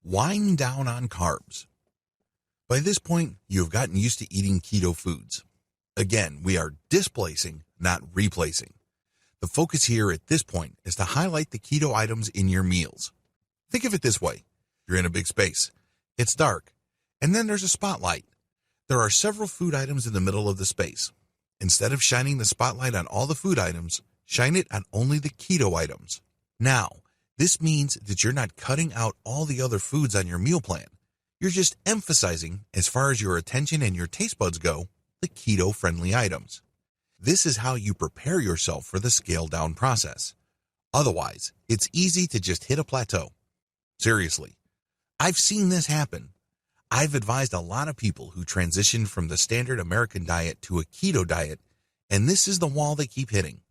Wind down on carbs. By this point, you have gotten used to eating keto foods. Again, we are displacing, not replacing. The focus here at this point is to highlight the keto items in your meals. Think of it this way. You're in a big space. It's dark. And then there's a spotlight. There are several food items in the middle of the space. Instead of shining the spotlight on all the food items, shine it on only the keto items. Now, this means that you're not cutting out all the other foods on your meal plan. You're just emphasizing, as far as your attention and your taste buds go, the keto-friendly items. This is how you prepare yourself for the scale-down process. Otherwise, it's easy to just hit a plateau. Seriously, I've seen this happen. I've advised a lot of people who transitioned from the standard American diet to a keto diet, and this is the wall they keep hitting.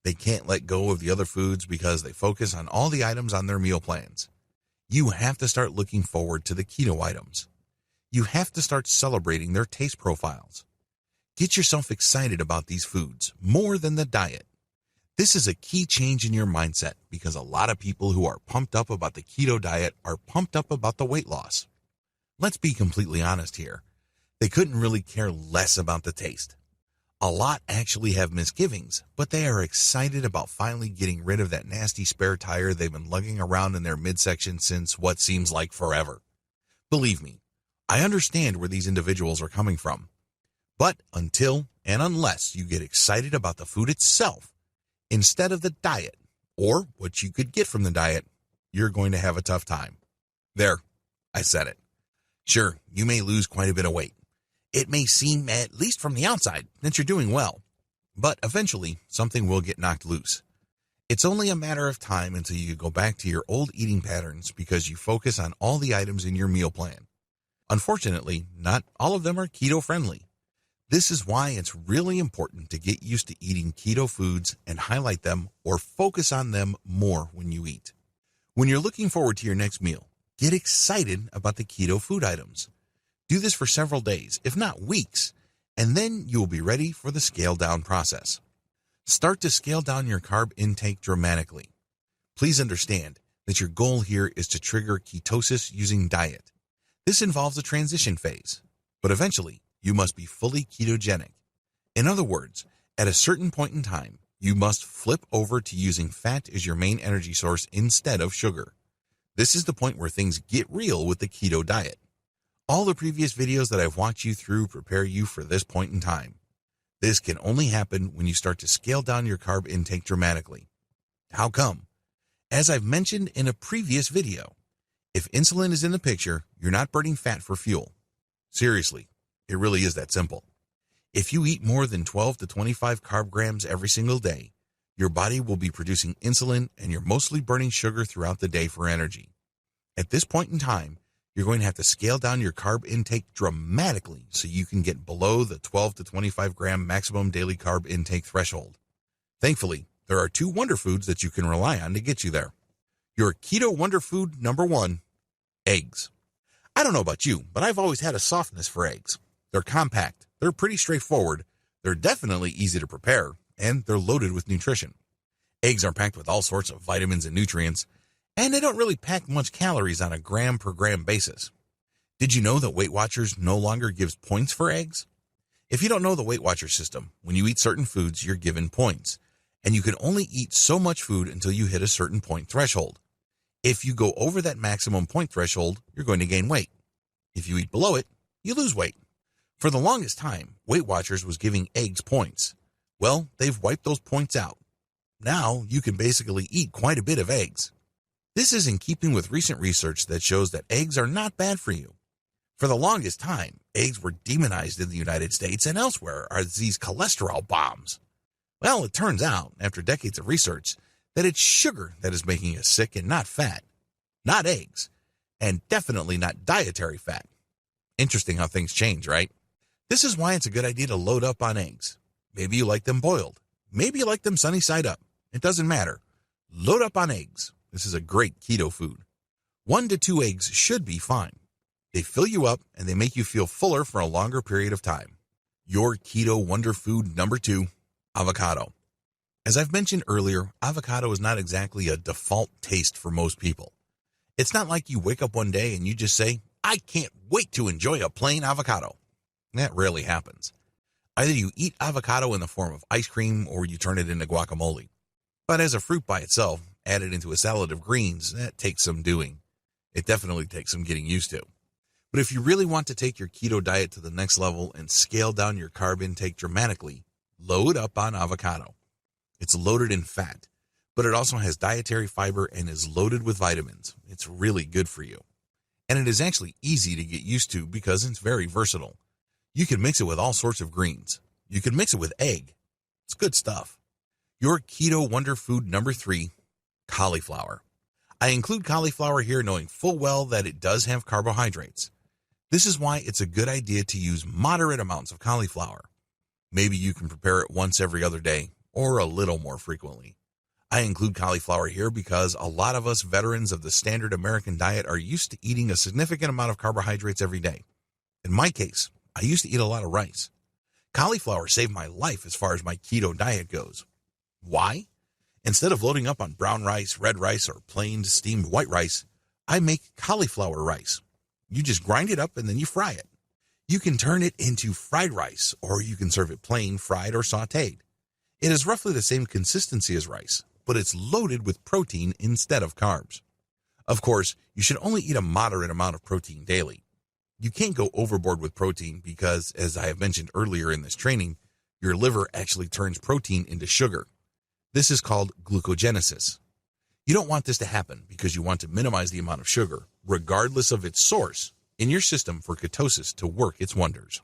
They can't let go of the other foods because they focus on all the items on their meal plans. You have to start looking forward to the keto items. You have to start celebrating their taste profiles. Get yourself excited about these foods more than the diet. This is a key change in your mindset because a lot of people who are pumped up about the keto diet are pumped up about the weight loss. Let's be completely honest here. They couldn't really care less about the taste. A lot actually have misgivings, but they are excited about finally getting rid of that nasty spare tire they've been lugging around in their midsection since what seems like forever. Believe me, I understand where these individuals are coming from. But until and unless you get excited about the food itself, instead of the diet, or what you could get from the diet, you're going to have a tough time. There, I said it. Sure, you may lose quite a bit of weight. It may seem, at least from the outside, that you're doing well, but eventually something will get knocked loose. It's only a matter of time until you go back to your old eating patterns because you focus on all the items in your meal plan. Unfortunately, not all of them are keto-friendly. This is why it's really important to get used to eating keto foods and highlight them or focus on them more when you eat. When you're looking forward to your next meal, get excited about the keto food items. Do this for several days, if not weeks, and then you will be ready for the scale-down process. Start to scale down your carb intake dramatically. Please understand that your goal here is to trigger ketosis using diet. This involves a transition phase, but eventually you must be fully ketogenic. In other words, at a certain point in time, you must flip over to using fat as your main energy source instead of sugar. This is the point where things get real with the keto diet. All the previous videos that I've walked you through prepare you for this point in time. This can only happen when you start to scale down your carb intake dramatically. How come? As I've mentioned in a previous video, if insulin is in the picture, you're not burning fat for fuel. Seriously, it really is that simple. If you eat more than 12 to 25 carb grams every single day, your body will be producing insulin and you're mostly burning sugar throughout the day for energy. At this point in time, you're going to have to scale down your carb intake dramatically so you can get below the 12 to 25 gram maximum daily carb intake threshold. Thankfully, there are two wonder foods that you can rely on to get you there. Your keto wonder food number 1, eggs. I don't know about you, but I've always had a softness for eggs. They're compact, they're pretty straightforward, they're definitely easy to prepare, and they're loaded with nutrition. Eggs are packed with all sorts of vitamins and nutrients, and they don't really pack much calories on a gram per gram basis. Did you know that Weight Watchers no longer gives points for eggs? If you don't know the Weight Watchers system, when you eat certain foods, you're given points, and you can only eat so much food until you hit a certain point threshold. If you go over that maximum point threshold, you're going to gain weight. If you eat below it, you lose weight. For the longest time, Weight Watchers was giving eggs points. Well, they've wiped those points out. Now you can basically eat quite a bit of eggs. This is in keeping with recent research that shows that eggs are not bad for you. For the longest time, eggs were demonized in the United States and elsewhere as these cholesterol bombs. Well, it turns out, after decades of research, that it's sugar that is making us sick and not fat. Not eggs. And definitely not dietary fat. Interesting how things change, right? This is why it's a good idea to load up on eggs. Maybe you like them boiled. Maybe you like them sunny side up. It doesn't matter. Load up on eggs. This is a great keto food. 1 to 2 eggs should be fine. They fill you up and they make you feel fuller for a longer period of time. Your keto wonder food number 2, avocado. As I've mentioned earlier, avocado is not exactly a default taste for most people. It's not like you wake up one day and you just say, I can't wait to enjoy a plain avocado. That rarely happens. Either you eat avocado in the form of ice cream or you turn it into guacamole. But as a fruit by itself, added into a salad of greens, that takes some doing. It definitely takes some getting used to. But if you really want to take your keto diet to the next level and scale down your carb intake dramatically, load up on avocado. It's loaded in fat, but it also has dietary fiber and is loaded with vitamins. It's really good for you. And it is actually easy to get used to because it's very versatile. You can mix it with all sorts of greens. You can mix it with egg. It's good stuff. Your keto wonder food number 3, cauliflower. I include cauliflower here knowing full well that it does have carbohydrates. This is why it's a good idea to use moderate amounts of cauliflower. Maybe you can prepare it once every other day or a little more frequently. I include cauliflower here because a lot of us veterans of the standard American diet are used to eating a significant amount of carbohydrates every day. In my case, I used to eat a lot of rice. Cauliflower saved my life as far as my keto diet goes. Why? Instead of loading up on brown rice, red rice, or plain steamed white rice, I make cauliflower rice. You just grind it up and then you fry it. You can turn it into fried rice, or you can serve it plain, fried, or sautéed. It is roughly the same consistency as rice, but it's loaded with protein instead of carbs. Of course, you should only eat a moderate amount of protein daily. You can't go overboard with protein because, as I have mentioned earlier in this training, your liver actually turns protein into sugar. This is called glucogenesis. You don't want this to happen because you want to minimize the amount of sugar, regardless of its source, in your system for ketosis to work its wonders.